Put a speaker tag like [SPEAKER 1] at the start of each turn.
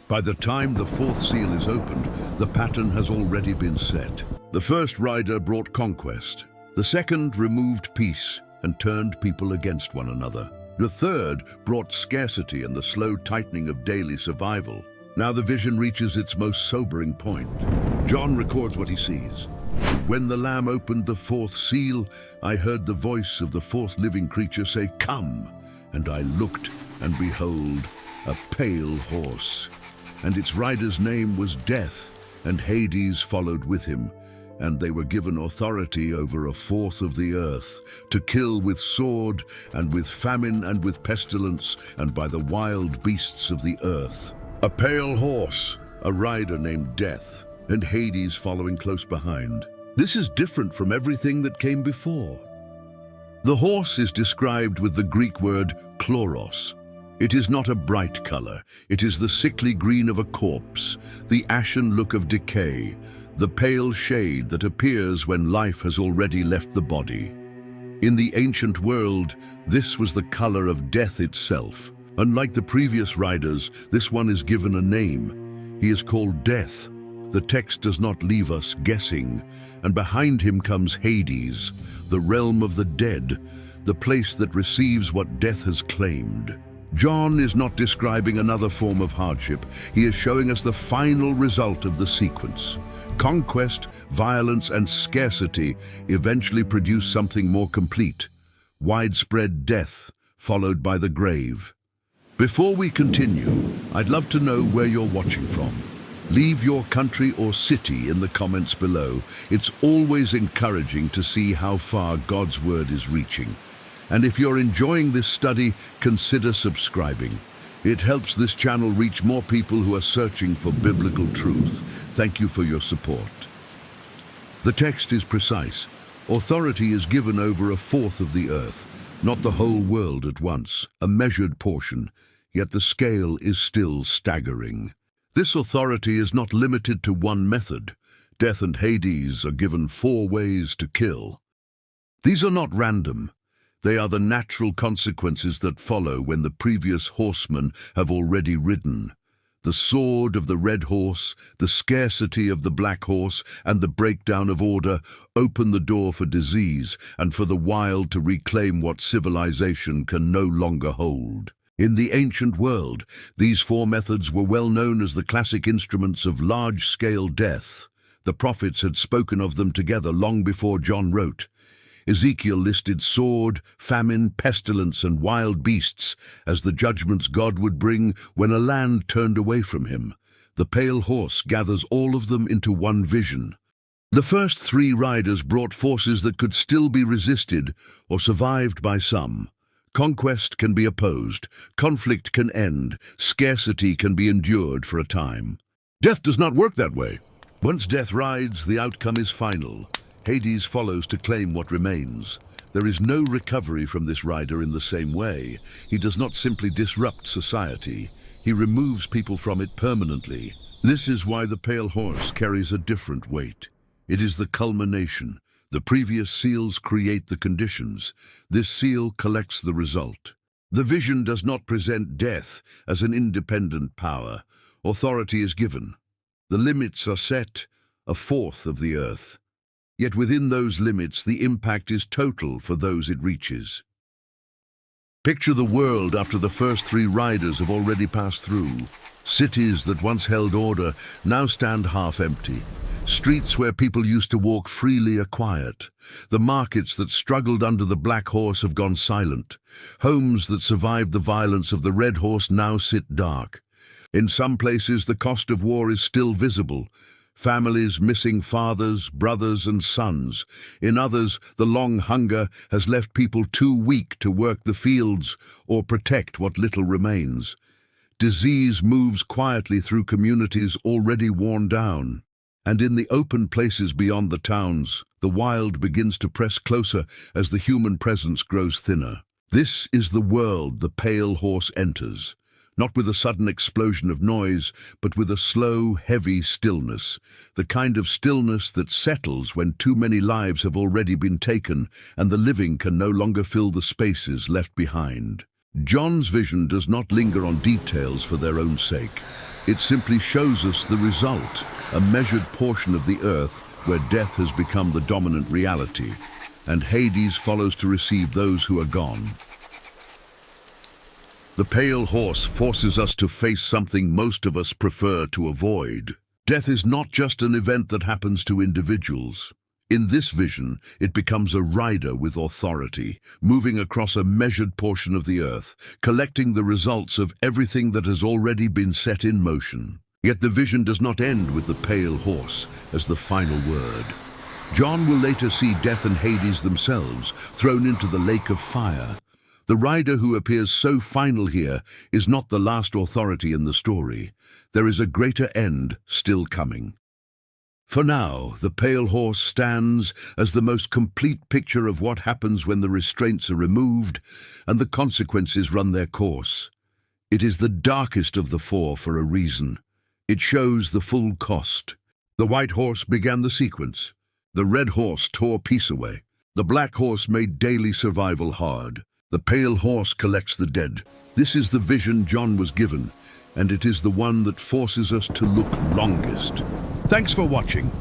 [SPEAKER 1] By the time the fourth seal is opened, the pattern has already been set. The first rider brought conquest. The second removed peace and turned people against one another. The third brought scarcity and the slow tightening of daily survival. Now the vision reaches its most sobering point. John records what he sees. When the Lamb opened the fourth seal, I heard the voice of the fourth living creature say, "Come!" And I looked, and behold, a pale horse. And its rider's name was Death, and Hades followed with him. And they were given authority over a fourth of the earth, to kill with sword, and with famine, and with pestilence, and by the wild beasts of the earth. A pale horse, a rider named Death, and Hades following close behind. This is different from everything that came before. The horse is described with the Greek word chloros. It is not a bright color. It is the sickly green of a corpse, the ashen look of decay, the pale shade that appears when life has already left the body. In the ancient world, this was the color of death itself. Unlike the previous riders, this one is given a name. He is called Death. The text does not leave us guessing, and behind him comes Hades, the realm of the dead, the place that receives what death has claimed. John is not describing another form of hardship. He is showing us the final result of the sequence. Conquest, violence, and scarcity eventually produce something more complete: widespread death, followed by the grave. Before we continue, I'd love to know where you're watching from. Leave your country or city in the comments below. It's always encouraging to see how far God's word is reaching. And if you're enjoying this study, consider subscribing. It helps this channel reach more people who are searching for biblical truth. Thank you for your support. The text is precise. Authority is given over a fourth of the earth, not the whole world at once, a measured portion, yet the scale is still staggering. This authority is not limited to one method. Death and Hades are given 4 ways to kill. These are not random. They are the natural consequences that follow when the previous horsemen have already ridden. The sword of the red horse, the scarcity of the black horse, and the breakdown of order open the door for disease and for the wild to reclaim what civilization can no longer hold. In the ancient world, these 4 methods were well known as the classic instruments of large-scale death. The prophets had spoken of them together long before John wrote. Ezekiel listed sword, famine, pestilence, and wild beasts as the judgments God would bring when a land turned away from him. The pale horse gathers all of them into one vision. The first 3 riders brought forces that could still be resisted or survived by some. Conquest can be opposed, conflict can end, scarcity can be endured for a time. Death does not work that way. Once death rides, the outcome is final. Hades follows to claim what remains. There is no recovery from this rider in the same way. He does not simply disrupt society. He removes people from it permanently. This is why the pale horse carries a different weight. It is the culmination. The previous seals create the conditions. This seal collects the result. The vision does not present death as an independent power. Authority is given. The limits are set, a fourth of the earth. Yet within those limits, the impact is total for those it reaches. Picture the world after the first 3 riders have already passed through. Cities that once held order now stand half empty. Streets where people used to walk freely are quiet. The markets that struggled under the black horse have gone silent. Homes that survived the violence of the red horse now sit dark. In some places, the cost of war is still visible. Families missing fathers, brothers, and sons. In others, the long hunger has left people too weak to work the fields or protect what little remains. Disease moves quietly through communities already worn down. And in the open places beyond the towns, the wild begins to press closer as the human presence grows thinner. This is the world the pale horse enters, not with a sudden explosion of noise, but with a slow, heavy stillness, the kind of stillness that settles when too many lives have already been taken and the living can no longer fill the spaces left behind. John's vision does not linger on details for their own sake. It simply shows us the result, a measured portion of the earth where death has become the dominant reality, and Hades follows to receive those who are gone. The pale horse forces us to face something most of us prefer to avoid. Death is not just an event that happens to individuals. In this vision, it becomes a rider with authority, moving across a measured portion of the earth, collecting the results of everything that has already been set in motion. Yet the vision does not end with the pale horse as the final word. John will later see death and Hades themselves thrown into the lake of fire. The rider who appears so final here is not the last authority in the story. There is a greater end still coming. For now, the pale horse stands as the most complete picture of what happens when the restraints are removed and the consequences run their course. It is the darkest of the four for a reason. It shows the full cost. The white horse began the sequence. The red horse tore peace away. The black horse made daily survival hard. The pale horse collects the dead. This is the vision John was given, and it is the one that forces us to look longest. Thanks for watching.